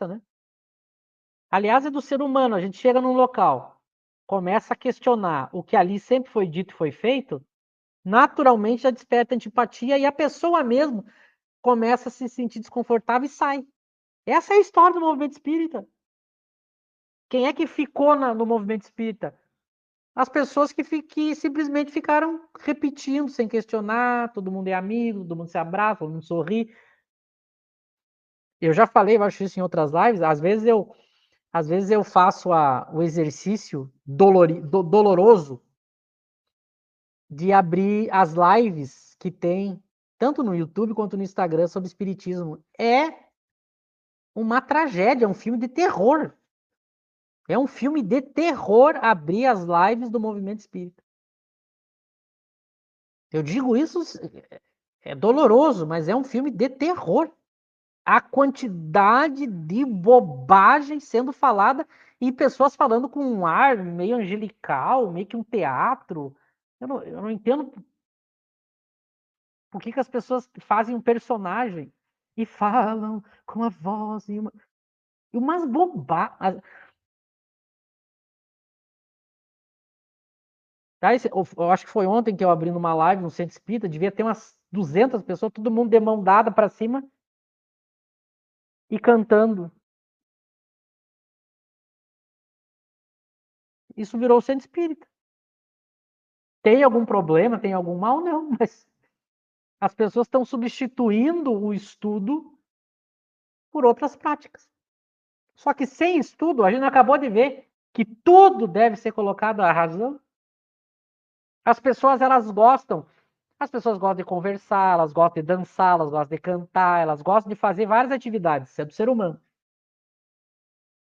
né? Aliás, é do ser humano. A gente chega num local, começa a questionar o que ali sempre foi dito e foi feito, naturalmente já desperta antipatia e a pessoa mesmo começa a se sentir desconfortável e sai. Essa é a história do movimento espírita. Quem é que ficou no movimento espírita? As pessoas que simplesmente ficaram repetindo, sem questionar, todo mundo é amigo, todo mundo se abraça, todo mundo sorri. Eu já falei, eu acho isso em outras lives, às vezes eu faço o exercício doloroso de abrir as lives que tem, tanto no YouTube quanto no Instagram, sobre espiritismo. É uma tragédia, é um filme de terror. É um filme de terror abrir as lives do movimento espírita. Eu digo isso, é doloroso, mas é um filme de terror. A quantidade de bobagem sendo falada e pessoas falando com um ar meio angelical, meio que um teatro. Eu não entendo por que as pessoas fazem um personagem e falam com a voz e umas bobagens. Eu acho que foi ontem que eu abri numa live no Centro Espírita, devia ter umas 200 pessoas, todo mundo de mão dada para cima e cantando. Isso virou o Centro Espírita. Tem algum problema, tem algum mal? Não, mas as pessoas estão substituindo o estudo por outras práticas. Só que sem estudo, a gente acabou de ver que tudo deve ser colocado à razão. As pessoas, as pessoas gostam de conversar, elas gostam de dançar, elas gostam de cantar, elas gostam de fazer várias atividades, isso é do ser humano.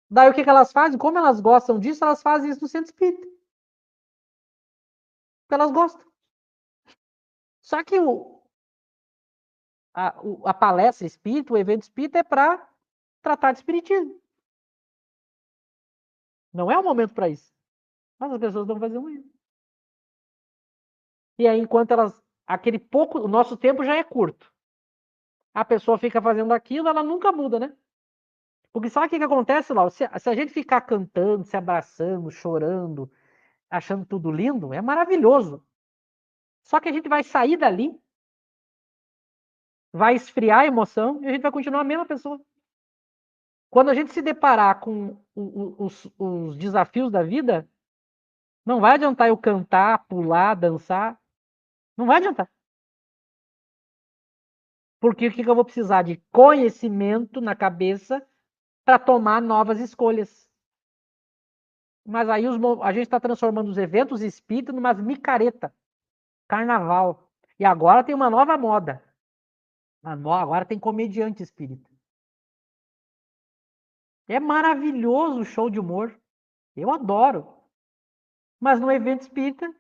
Daí o que elas fazem? Como elas gostam disso, elas fazem isso no centro espírita. Porque elas gostam. Só que a palestra espírita, o evento espírita é para tratar de espiritismo. Não é o momento para isso. Mas as pessoas estão fazendo isso. E aí, enquanto elas. Aquele pouco. O nosso tempo já é curto. A pessoa fica fazendo aquilo, ela nunca muda, né? Porque sabe o que acontece, Laura? Se a gente ficar cantando, se abraçando, chorando, achando tudo lindo, é maravilhoso. Só que a gente vai sair dali, vai esfriar a emoção e a gente vai continuar a mesma pessoa. Quando a gente se deparar com os desafios da vida, não vai adiantar eu cantar, pular, dançar. Não vai adiantar. Porque o que eu vou precisar de conhecimento na cabeça para tomar novas escolhas. Mas aí a gente está transformando os eventos espíritas numa micareta, carnaval. E agora tem uma nova moda. Agora tem comediante espírita. É maravilhoso o show de humor. Eu adoro. Mas no evento espírita.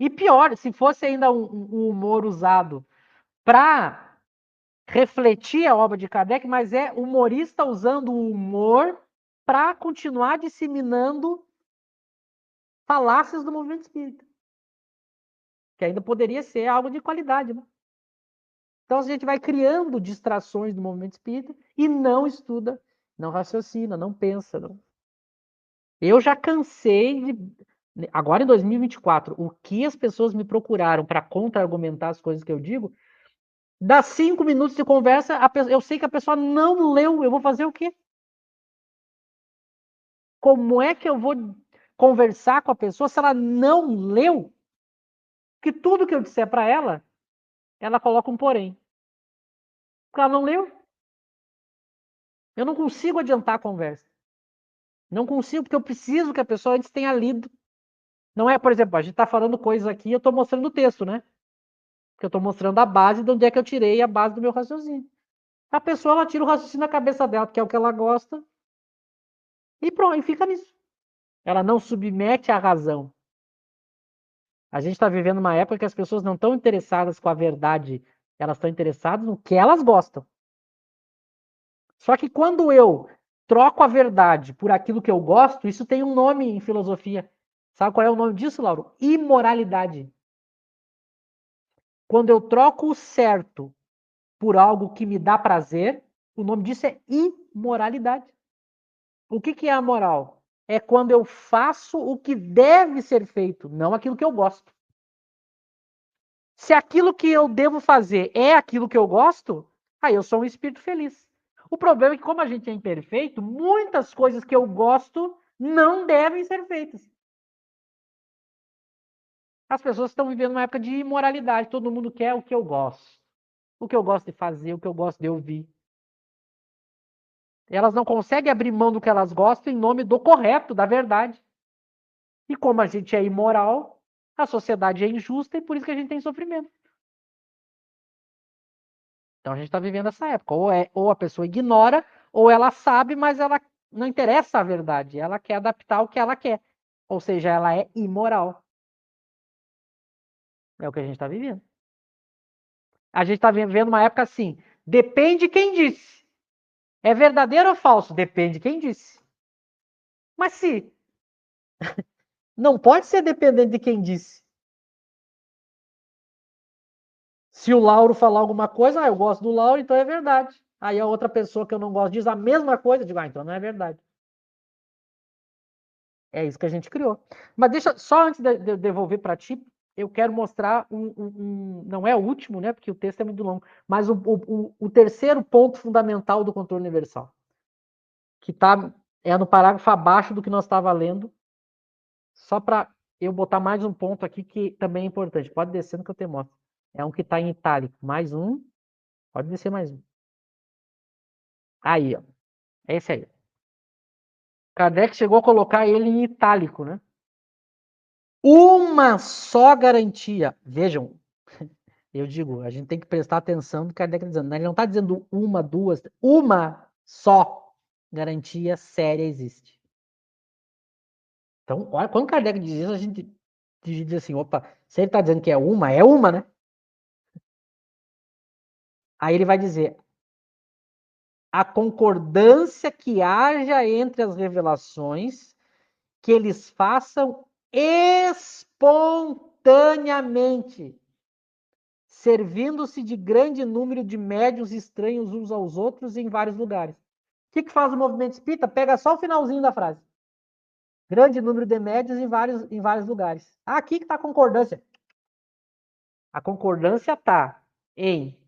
E pior, se fosse ainda um humor usado para refletir a obra de Kardec, mas é humorista usando o humor para continuar disseminando falácias do movimento espírita. Que ainda poderia ser algo de qualidade, né? Então a gente vai criando distrações do movimento espírita e não estuda, não raciocina, não pensa. Não. Eu já cansei de. Agora em 2024, o que as pessoas me procuraram para contra-argumentar as coisas que eu digo, dá 5 minutos de conversa, eu sei que a pessoa não leu, eu vou fazer o quê? Como é que eu vou conversar com a pessoa se ela não leu? Que tudo que eu disser para ela coloca um porém. Porque ela não leu. Eu não consigo adiantar a conversa. Não consigo, porque eu preciso que a pessoa antes tenha lido. Não é, por exemplo, a gente está falando coisas aqui, eu estou mostrando o texto, né? Que eu estou mostrando a base de onde é que eu tirei a base do meu raciocínio. A pessoa, ela tira o raciocínio da cabeça dela, que é o que ela gosta, e pronto, e fica nisso. Ela não submete à razão. A gente está vivendo uma época que as pessoas não estão interessadas com a verdade, elas estão interessadas no que elas gostam. Só que quando eu troco a verdade por aquilo que eu gosto, isso tem um nome em filosofia. Sabe qual é o nome disso, Lauro? Imoralidade. Quando eu troco o certo por algo que me dá prazer, o nome disso é moralidade. O que é a moral? É quando eu faço o que deve ser feito, não aquilo que eu gosto. Se aquilo que eu devo fazer é aquilo que eu gosto, aí eu sou um espírito feliz. O problema é que, como a gente é imperfeito, muitas coisas que eu gosto não devem ser feitas. As pessoas estão vivendo uma época de imoralidade, todo mundo quer o que eu gosto. O que eu gosto de fazer, o que eu gosto de ouvir. Elas não conseguem abrir mão do que elas gostam em nome do correto, da verdade. E como a gente é imoral, a sociedade é injusta e por isso que a gente tem sofrimento. Então a gente está vivendo essa época. Ou a pessoa ignora, ou ela sabe, mas ela não interessa a verdade. Ela quer adaptar o que ela quer. Ou seja, ela é imoral. É o que a gente está vivendo. A gente está vivendo uma época assim. Depende quem disse. É verdadeiro ou falso? Depende quem disse. Mas se não pode ser dependente de quem disse. Se o Lauro falar alguma coisa, eu gosto do Lauro, então é verdade. Aí a outra pessoa que eu não gosto diz a mesma coisa, eu digo, então não é verdade. É isso que a gente criou. Mas deixa, só antes de eu devolver para ti, eu quero mostrar não é o último, né, porque o texto é muito longo, mas o terceiro ponto fundamental do controle universal, que é no parágrafo abaixo do que nós estava lendo, só para eu botar mais um ponto aqui que também é importante. Pode descer no que eu te mostro. É um que está em itálico. Mais um. Pode descer mais um. Aí, ó. É esse aí. Kardec chegou a colocar ele em itálico, né? Uma só garantia. Vejam, eu digo, a gente tem que prestar atenção no que Kardec está dizendo. Ele não está dizendo uma, duas, uma só garantia séria existe. Então, olha, quando Kardec diz isso, a gente diz assim, opa, se ele está dizendo que é uma, né? Aí ele vai dizer, a concordância que haja entre as revelações que eles façam espontaneamente, servindo-se de grande número de médiuns estranhos uns aos outros em vários lugares. O que faz o movimento espírita? Pega só o finalzinho da frase. Grande número de médiuns em vários lugares. Aqui que está a concordância. A concordância está em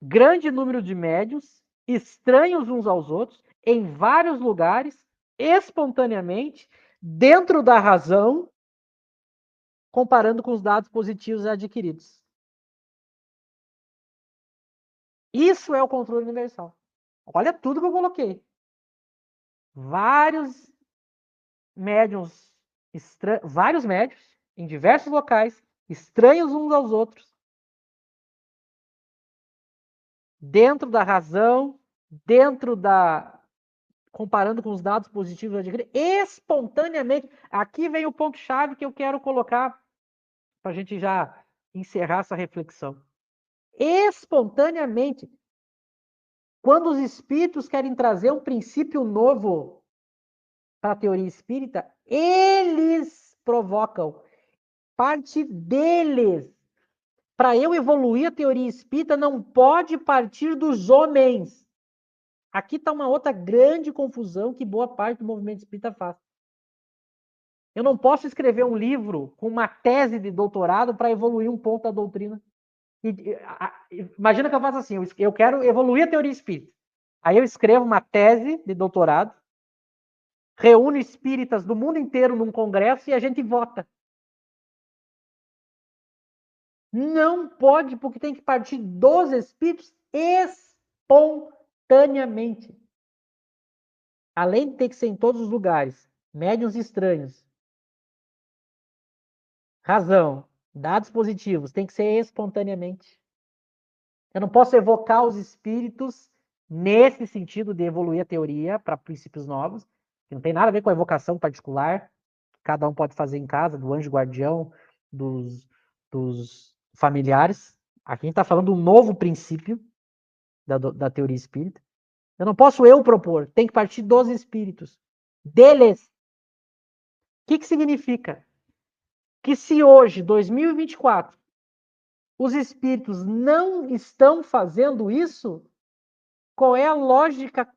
grande número de médiuns, estranhos uns aos outros, em vários lugares, espontaneamente, dentro da razão, comparando com os dados positivos adquiridos. Isso é o controle universal. Olha tudo que eu coloquei. Vários médiums, vários médios, em diversos locais, estranhos uns aos outros, dentro da razão, dentro da comparando com os dados positivos adquiridos, espontaneamente. Aqui vem o ponto-chave que eu quero colocar para a gente já encerrar essa reflexão. Espontaneamente. Quando os espíritos querem trazer um princípio novo para a teoria espírita, eles provocam. Parte deles. Para eu evoluir a teoria espírita, não pode partir dos homens. Aqui está uma outra grande confusão que boa parte do movimento espírita faz. Eu não posso escrever um livro com uma tese de doutorado para evoluir um ponto da doutrina. Imagina que eu faço assim, eu quero evoluir a teoria espírita. Aí eu escrevo uma tese de doutorado, reúno espíritas do mundo inteiro num congresso e a gente vota. Não pode, porque tem que partir dos espíritos espontaneamente. Além de ter que ser em todos os lugares, médiuns estranhos. Razão, dados positivos, tem que ser espontaneamente. Eu não posso evocar os espíritos nesse sentido de evoluir a teoria para princípios novos, que não tem nada a ver com a evocação particular, que cada um pode fazer em casa, do anjo guardião, dos familiares. Aqui a gente está falando de um novo princípio da teoria espírita. Eu não posso eu propor, tem que partir dos espíritos. Deles. O que significa? Que se hoje, 2024, os espíritos não estão fazendo isso, qual é a lógica